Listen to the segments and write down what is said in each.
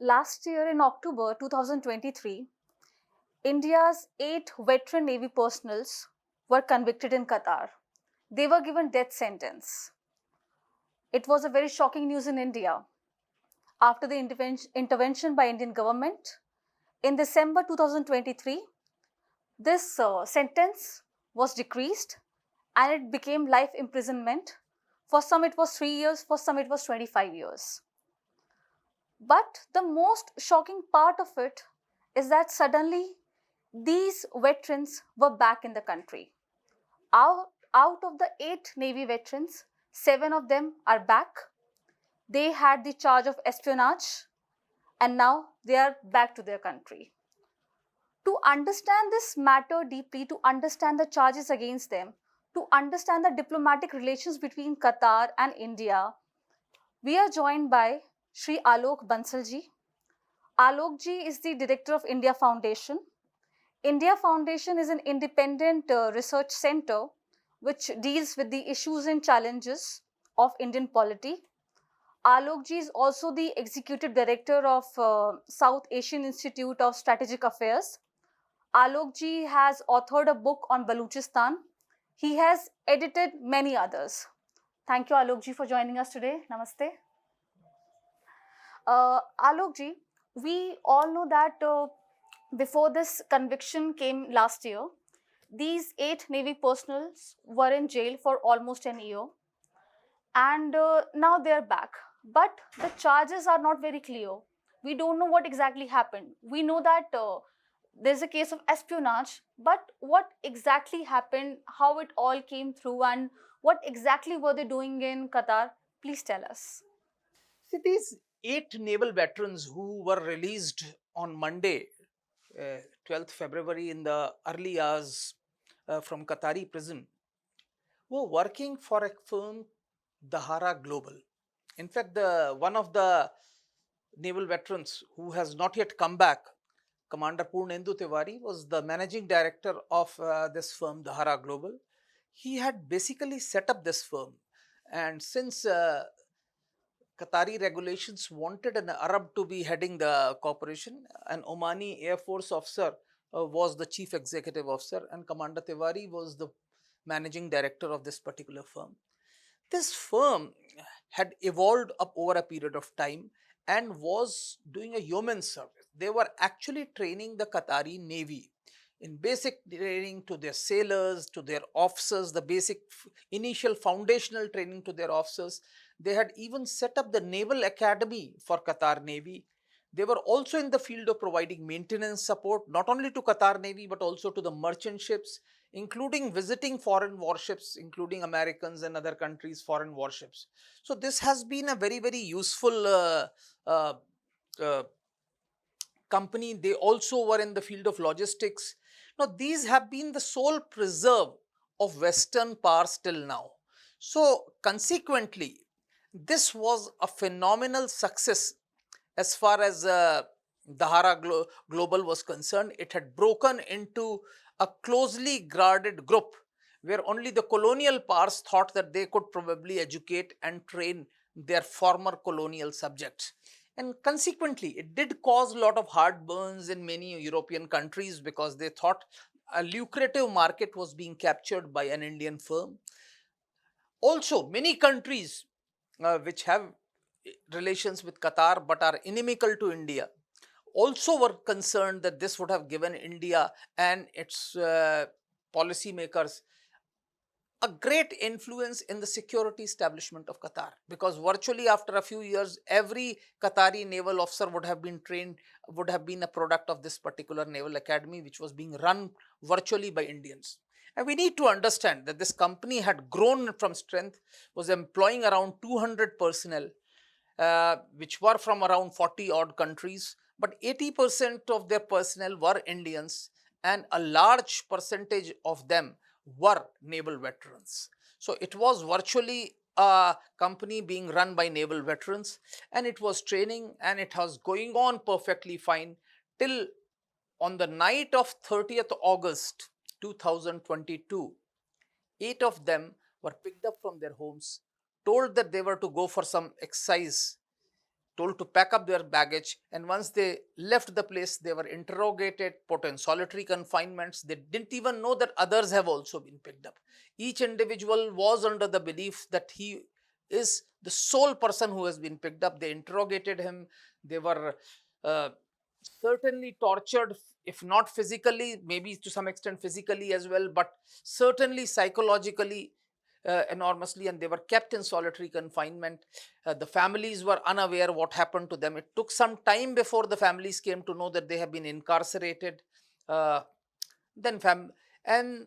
Last year in October 2023, India's 8 veteran Navy personnels were convicted in Qatar. They were given death sentence. It was a very shocking news in India. After the intervention by Indian government, in December 2023, this sentence was decreased and it became life imprisonment. For some it was 3 years, for some it was 25 years. But the most shocking part of it is that suddenly these veterans were back in the country. Out of the 8 Navy veterans, 7 of them are back. They had the charge of espionage and now they are back to their country. To understand this matter deeply, to understand the charges against them, to understand the diplomatic relations between Qatar and India, we are joined by Sri Alok Bansalji. Alokji is the director of India Foundation. India Foundation is an independent research center which deals with the issues and challenges of Indian polity. Alokji is also the executive director of South Asian Institute of Strategic Affairs. Alokji has authored a book on Baluchistan. He has edited many others. Thank you, Alokji, for joining us today. Namaste. Alokji, we all know that before this conviction came last year, these 8 Navy personnels were in jail for almost an year, and now they're back. But the charges are not very clear. We don't know what exactly happened. We know that there's a case of espionage, but what exactly happened, how it all came through, and what exactly were they doing in Qatar? Please tell us. See, these 8 naval veterans who were released on Monday, 12th February, in the early hours from Qatari prison, were working for a firm, Dahara Global. In fact, one of the naval veterans who has not yet come back, Commander Purnendu Tiwari, was the managing director of this firm, Dahara Global. He had basically set up this firm, and since Qatari regulations wanted an Arab to be heading the corporation, an Omani Air Force officer was the chief executive officer, and Commander Tiwari was the managing director of this particular firm. This firm had evolved up over a period of time and was doing a yeoman service. They were actually training the Qatari Navy in basic training to their sailors, to their officers, the basic initial foundational training to their officers. They had even set up the Naval Academy for Qatar Navy. They were also in the field of providing maintenance support, not only to Qatar Navy, but also to the merchant ships, including visiting foreign warships, including Americans and other countries' foreign warships. So this has been a very, very useful uh, uh, company. They also were in the field of logistics. Now, these have been the sole preserve of Western powers till now. So, consequently, this was a phenomenal success as far as Dahara Global was concerned. It had broken into a closely guarded group where only the colonial powers thought that they could probably educate and train their former colonial subjects. And consequently, it did cause a lot of heartburns in many European countries because they thought a lucrative market was being captured by an Indian firm. Also, many countries which have relations with Qatar but are inimical to India also were concerned that this would have given India and its policymakers a great influence in the security establishment of Qatar, because virtually after a few years, every Qatari naval officer would have been trained, would have been a product of this particular naval academy, which was being run virtually by Indians. And we need to understand that this company had grown from strength, was employing around 200 personnel, which were from around 40 odd countries, but 80% of their personnel were Indians, and a large percentage of them were naval veterans. So it was virtually a company being run by naval veterans, and it was training and it was going on perfectly fine till on the night of 30th August 2022. 8 of them were picked up from their homes, told that they were to go for some exercise told to pack up their baggage, and once they left the place, they were interrogated, put in solitary confinements. They didn't even know that others have also been picked up. Each individual was under the belief that he is the sole person who has been picked up. They interrogated him. They were uh, certainly tortured, if not physically, maybe to some extent physically as well, but certainly psychologically enormously, and they were kept in solitary confinement. The families were unaware what happened to them. It took some time before the families came to know that they have been incarcerated. Uh, then and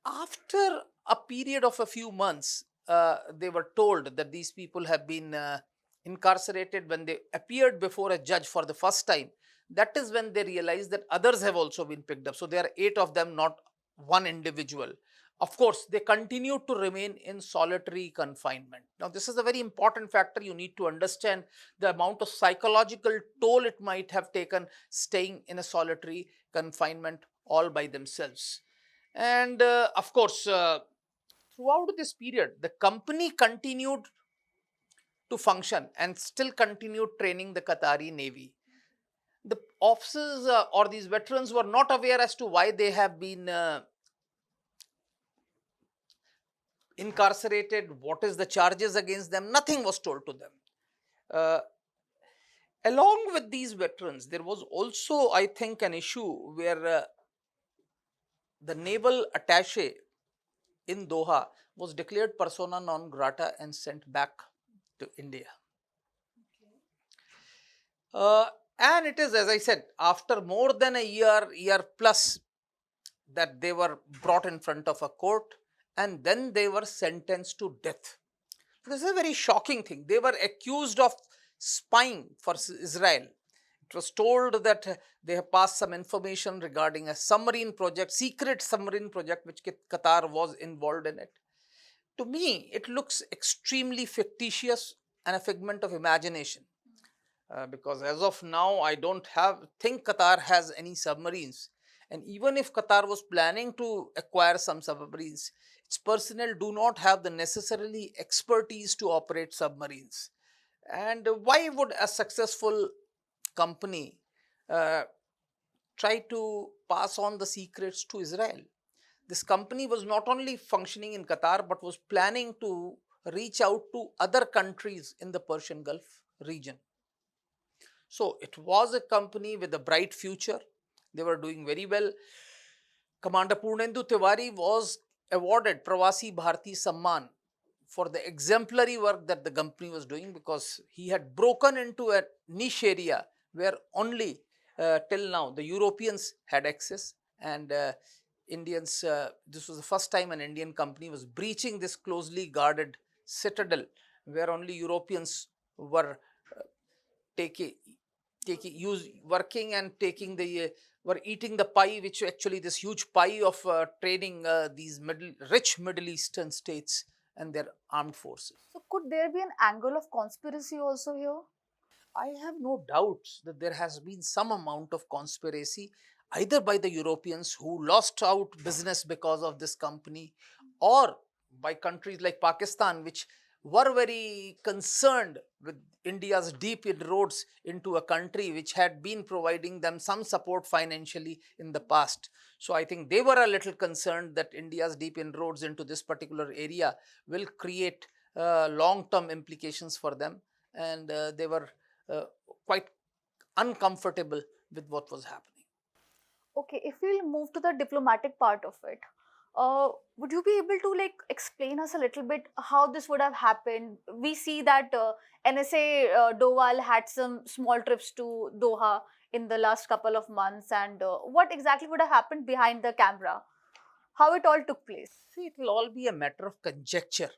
after a period of a few months, they were told that these people have been incarcerated. When they appeared before a judge for the first time, that is when they realized that others have also been picked up. So there are 8 of them, not one individual. Of course, they continue to remain in solitary confinement. Now, this is a very important factor. You need to understand the amount of psychological toll it might have taken staying in a solitary confinement all by themselves. And of course, throughout this period, the company continued to function and still continued training the Qatari Navy. The officers or these veterans were not aware as to why they have been incarcerated, what is the charges against them. Nothing was told to them. Uh, Along with these veterans, there was also, I think, an issue where the naval attache in Doha was declared persona non grata and sent back to India. Uh, and it is, as I said, after more than a year plus, that they were brought in front of a court, and then they were sentenced to death. This is a very shocking thing. They were accused of spying for Israel. It was told that they have passed some information regarding a submarine project, secret submarine project, which Qatar was involved in it. To me, it looks extremely fictitious and a figment of imagination. Because as of now, I don't think Qatar has any submarines. And even if Qatar was planning to acquire some submarines, its personnel do not have the necessarily expertise to operate submarines. And why would a successful company uh, try to pass on the secrets to Israel? This company was not only functioning in Qatar but was planning to reach out to other countries in the Persian Gulf region. So it was a company with a bright future. They were doing very well. Commander Purnendu Tiwari was awarded Pravasi Bharati Samman for the exemplary work that the company was doing, because he had broken into a niche area where only till now the Europeans had access, and Indians, this was the first time an Indian company was breaching this closely guarded citadel where only Europeans were taking working and taking the were eating the pie, which actually this huge pie of training these rich Middle Eastern states and their armed forces. So, could there be an angle of conspiracy also here? I have no doubts that there has been some amount of conspiracy, either by the Europeans who lost out business because of this company, or by countries like Pakistan, which were very concerned with India's deep inroads into a country which had been providing them some support financially in the past. So I think they were a little concerned that India's deep inroads into this particular area will create long term implications for them. And they were uh, quite uncomfortable with what was happening. Okay, if we'll move to the diplomatic part of it, would you be able to like explain us a little bit how this would have happened? We see that NSA Doval had some small trips to Doha in the last couple of months, and what exactly would have happened behind the camera? How it all took place? See, it will all be a matter of conjecture.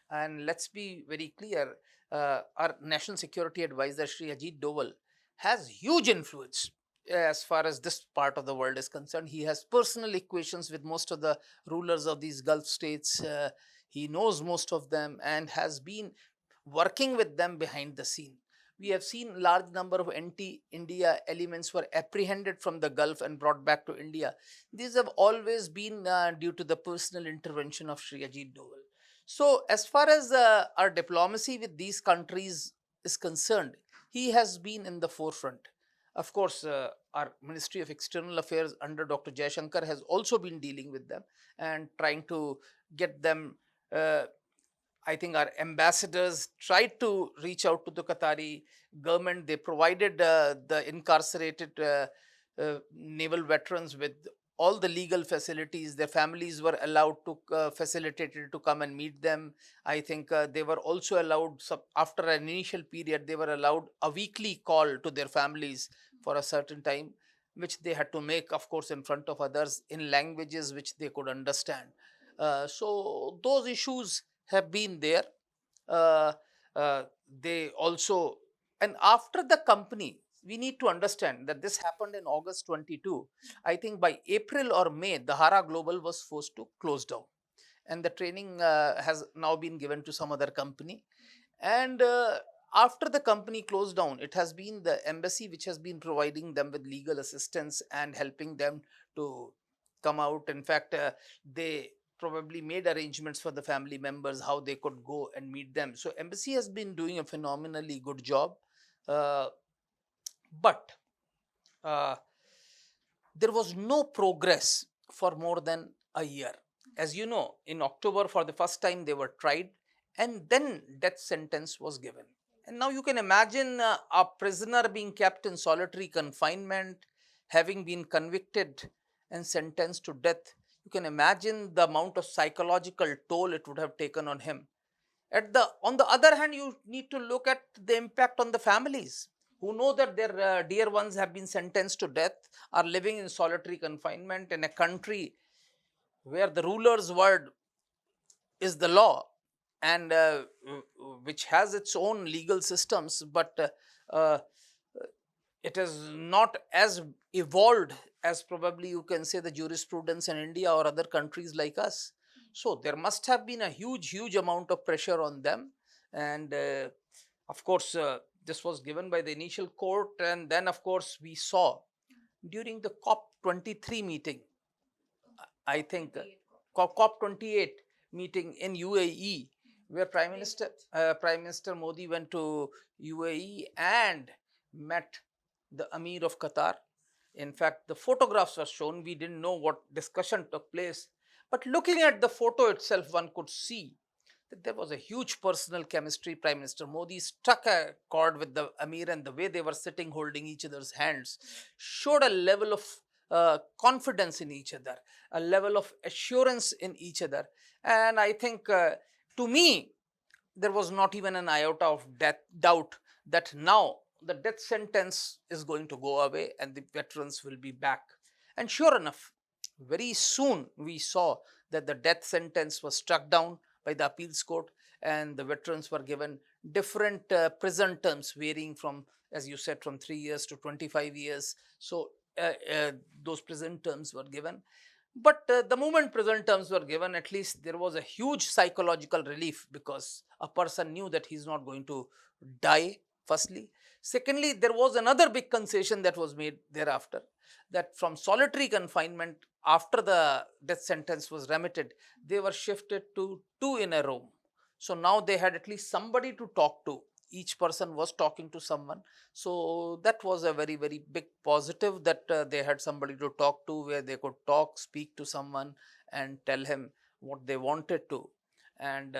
And let's be very clear, our National Security Advisor, Sri Ajit Doval, has huge influence as far as this part of the world is concerned. He has personal equations with most of the rulers of these Gulf states. He knows most of them and has been working with them behind the scene. We have seen large number of anti-India elements were apprehended from the Gulf and brought back to India. These have always been due to the personal intervention of Sri Ajit Doval. So, as far as our diplomacy with these countries is concerned, he has been in the forefront. Of course, our Ministry of External Affairs under Dr. Jaishankar has also been dealing with them and trying to get them. Uh, I think our ambassadors tried to reach out to the Qatari government. They provided the incarcerated naval veterans with all the legal facilities. Their families were allowed to facilitated to come and meet them. I think they were also allowed after an initial period. They were allowed a weekly call to their families for a certain time, which they had to make, of course, in front of others in languages which they could understand. So those issues have been there. Uh, they also, and after the company, we need to understand that this happened in August 22. I think by April or May, Dahara Global was forced to close down, and the training has now been given to some other company. And after the company closed down, it has been the embassy which has been providing them with legal assistance and helping them to come out. In fact, they probably made arrangements for the family members how they could go and meet them. So embassy has been doing a phenomenally good job. uh, but uh, there was no progress for more than a year. As you know, in October, for the first time, they were tried, and then death sentence was given. And now you can imagine a prisoner being kept in solitary confinement, having been convicted and sentenced to death. You can imagine the amount of psychological toll it would have taken on him. On the other hand, you need to look at the impact on the families who know that their dear ones have been sentenced to death, are living in solitary confinement in a country where the ruler's word is the law, and which has its own legal systems, but uh, it is not as evolved as probably you can say the jurisprudence in India or other countries like us. So there must have been a huge amount of pressure on them. And of course, this was given by the initial court. And then, of course, we saw during the COP23 meeting, I think, COP28 meeting in UAE, where Prime Minister Modi went to UAE and met the Amir of Qatar. In fact, the photographs were shown. We didn't know what discussion took place, but looking at the photo itself, one could see that there was a huge personal chemistry. Prime Minister Modi struck a chord with the Amir, and the way they were sitting holding each other's hands showed a level of confidence in each other, a level of assurance in each other. And I think, to me, there was not even an iota of doubt that now the death sentence is going to go away and the veterans will be back. And sure enough, very soon we saw that the death sentence was struck down by the appeals court, and the veterans were given different prison terms varying from, as you said, from 3 years to 25 years. So those prison terms were given. But the moment prison terms were given, at least there was a huge psychological relief, because a person knew that he's not going to die, firstly. Secondly, there was another big concession that was made thereafter, that from solitary confinement, after the death sentence was remitted, they were shifted to two in a room. So now they had at least somebody to talk to. Each person was talking to someone. So that was a very big positive, that they had somebody to talk to, where they could speak to someone and tell him what they wanted to. And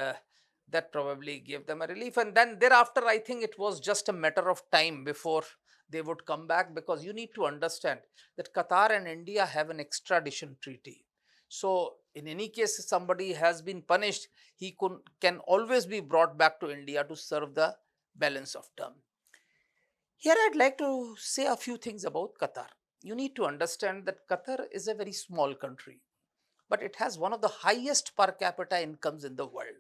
that probably gave them a relief. And then thereafter, I think it was just a matter of time before they would come back, because you need to understand that Qatar and India have an extradition treaty. So in any case, if somebody has been punished, can always be brought back to India to serve the balance of term. Here I'd like to say a few things about Qatar. You need to understand that Qatar is a very small country, but it has one of the highest per capita incomes in the world.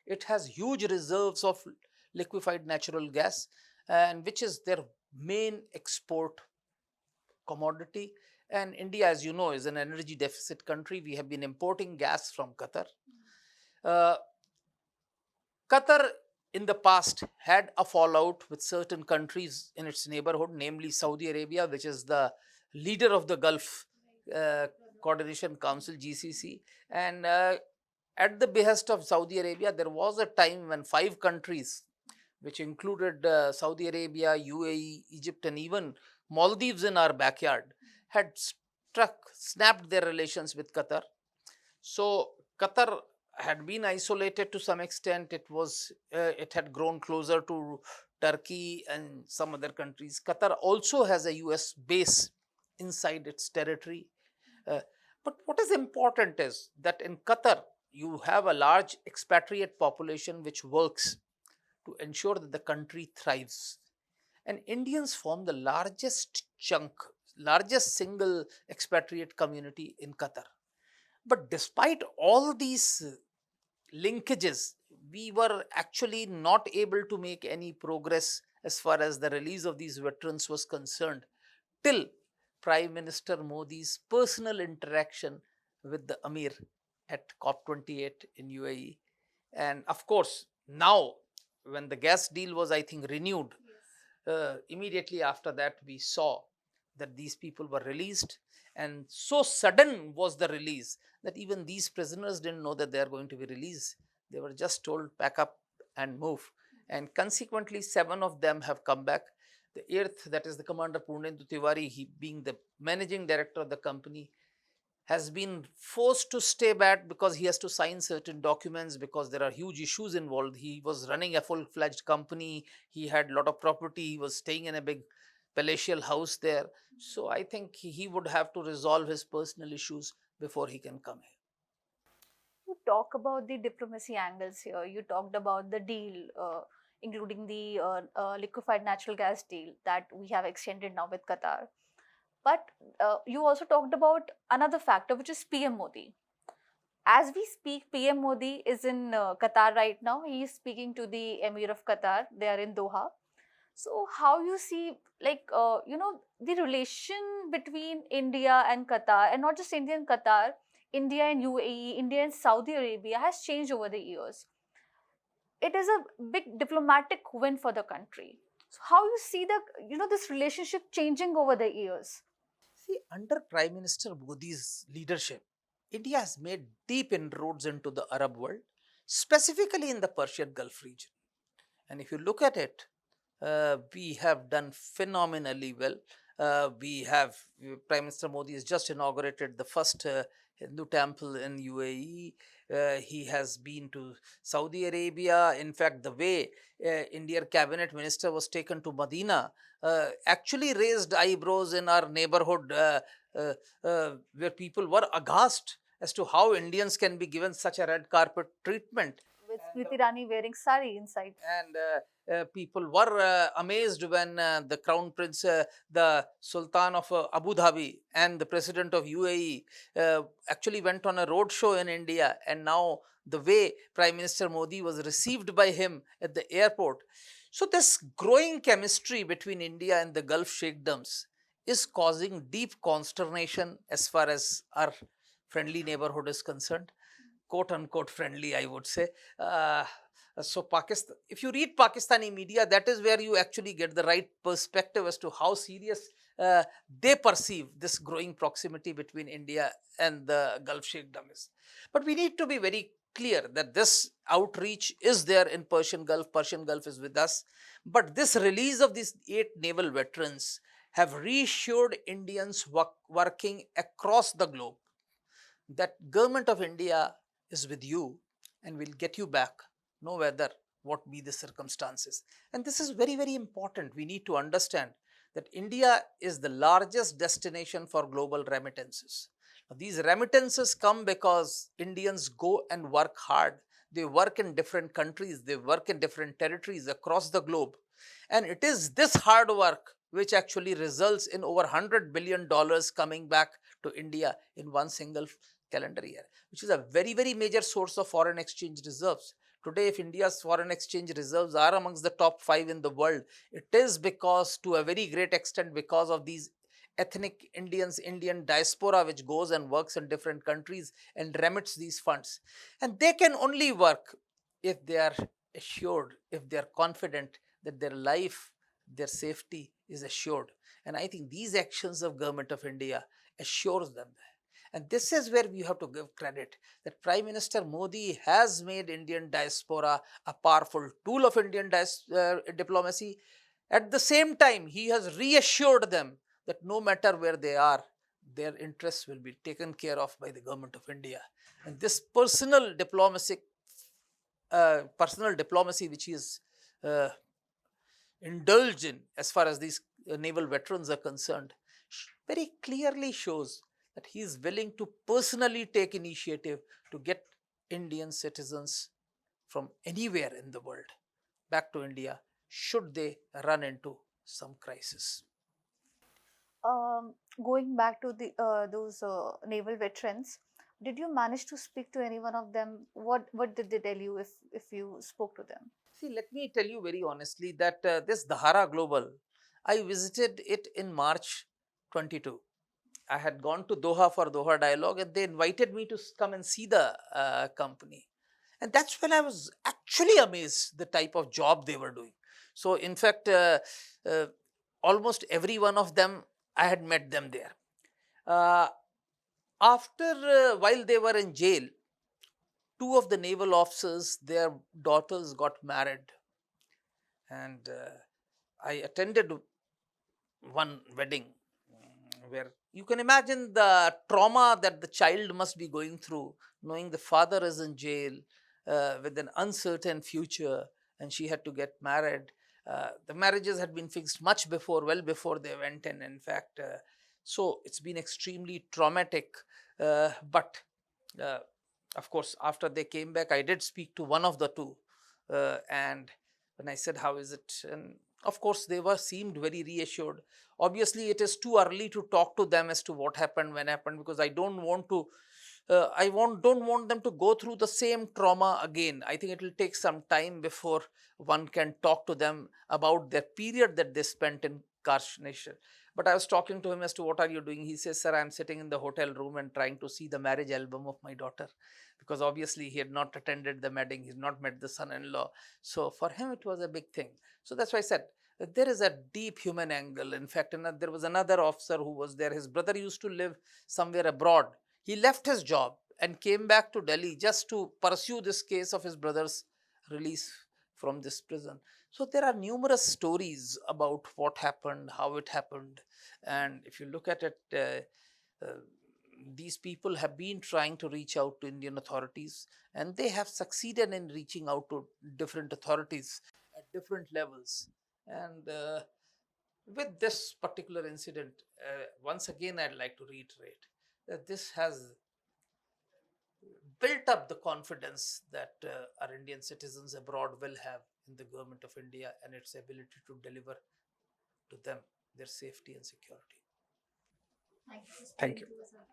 It has huge reserves of liquefied natural gas, and which is their main export commodity. And India, as you know, is an energy deficit country. We have been importing gas from Qatar. Uh, Qatar in the past had a fallout with certain countries in its neighborhood, namely Saudi Arabia, which is the leader of the Gulf uh, Coordination Council, GCC. And at the behest of Saudi Arabia, there was a time when 5 countries which included Saudi Arabia, UAE, Egypt, and even Maldives in our backyard, had snapped their relations with Qatar. So Qatar had been isolated to some extent. It had grown closer to Turkey and some other countries. Qatar also has a US base inside its territory. Uh, but what is important is that in Qatar, you have a large expatriate population which works to ensure that the country thrives. And Indians form the largest single expatriate community in Qatar. But despite all these linkages, we were actually not able to make any progress as far as the release of these veterans was concerned till Prime Minister Modi's personal interaction with the Amir at COP28 in UAE. And of course, now when the gas deal was, I think, renewed, immediately after that, we saw that these people were released. And so sudden was the release that even these prisoners didn't know that they are going to be released. They were just told, pack up and move. And consequently, 7 of them have come back. The 8th, that is the commander Purnendu Tiwari, he being the managing director of the company, has been forced to stay back because he has to sign certain documents because there are huge issues involved. He was running a full-fledged company. He had a lot of property. He was staying in a big palatial house there. So I think he would have to resolve his personal issues before he can come here. You talk about the diplomacy angles here. You talked about the deal, including the liquefied natural gas deal that we have extended now with Qatar. But you also talked about another factor, which is PM Modi. As we speak, PM Modi is in Qatar right now. He is speaking to the Emir of Qatar. They are in Doha. So, how you see, like, the relation between India and Qatar, and not just India and Qatar, India and UAE, India and Saudi Arabia has changed over the years. It is a big diplomatic win for the country. So, how you see this relationship changing over the years? See, under Prime Minister Modi's leadership, India has made deep inroads into the Arab world, specifically in the Persian Gulf region. And if you look at it, we have done phenomenally well. Prime Minister Modi has just inaugurated the first Hindu temple in UAE. He has been to Saudi Arabia. In fact, the way Indian cabinet minister was taken to Medina actually raised eyebrows in our neighborhood, where people were aghast as to how Indians can be given such a red carpet treatment. With Smriti Rani wearing sari inside. And people were amazed when the crown prince, the sultan of Abu Dhabi, and the president of UAE actually went on a road show in India. And now the way Prime Minister Modi was received by him at the airport. So this growing chemistry between India and the Gulf sheikdoms is causing deep consternation as far as our friendly neighborhood is concerned, quote unquote friendly, I would say. So Pakistan, if you read Pakistani media, that is where you actually get the right perspective as to how serious they perceive this growing proximity between India and the Gulf Sheikhdom is. But we need to be very clear that this outreach is there in Persian Gulf. Persian Gulf is with us. But this release of these 8 naval veterans have reassured Indians working across the globe that government of India is with you and will get you back, no matter what be the circumstances. And this is very, very important. We need to understand that India is the largest destination for global remittances. Now, these remittances come because Indians go and work hard. They work in different countries, they work in different territories across the globe. And it is this hard work which actually results in over $100 billion coming back to India in one single calendar year, which is a very, very major source of foreign exchange reserves. Today, if India's foreign exchange reserves are amongst the top 5 in the world, it is because, to a very great extent, because of these ethnic Indians, Indian diaspora, which goes and works in different countries and remits these funds. And they can only work if they are assured, if they are confident that their life, their safety is assured. And I think these actions of government of India assures them that. And this is where we have to give credit that Prime Minister Modi has made Indian diaspora a powerful tool of Indian diplomacy. At the same time, he has reassured them that no matter where they are, their interests will be taken care of by the government of India. And this personal diplomacy which he is uh, indulged in as far as these naval veterans are concerned very clearly shows that he is willing to personally take initiative to get Indian citizens from anywhere in the world back to India should they run into some crisis. Um, Going back to the those naval veterans, did you manage to speak to any one of them? What did they tell you if you spoke to them? See, let me tell you very honestly that this Dahara Global, I visited it in March 22. I had gone to Doha for Doha Dialogue and they invited me to come and see the company. And that's when I was actually amazed the type of job they were doing. So, in fact, uh, almost every one of them, I had met them there. Uh, while they were in jail, two of the naval officers, their daughters got married. And I attended one wedding where you can imagine the trauma that the child must be going through, knowing the father is in jail with an uncertain future, and she had to get married. The marriages had been fixed much before, well before they went in fact. So it's been extremely traumatic. But uh, of course, after they came back, I did speak to one of the two. And when I said, "How is it?" And of course, they were seemed very reassured. Obviously, it is too early to talk to them as to what happened, when happened, because I don't want to. Don't want them to go through the same trauma again. I think it will take some time before one can talk to them about their period that they spent in incarceration. But I was talking to him as to what are you doing. He says, "Sir, I'm sitting in the hotel room and trying to see the marriage album of my daughter," because obviously he had not attended the wedding, he's not met the son-in-law. So for him, it was a big thing. So that's why I said that there is a deep human angle. In fact, there was another officer who was there. His brother used to live somewhere abroad. He left his job and came back to Delhi just to pursue this case of his brother's release from this prison. So there are numerous stories about what happened, how it happened. And if you look at it, these people have been trying to reach out to Indian authorities, and they have succeeded in reaching out to different authorities at different levels. And with this particular incident, once again, I'd like to reiterate that this has built up the confidence that our Indian citizens abroad will have in the government of India and its ability to deliver to them their safety and security. Thank you for Thank speaking you. to us.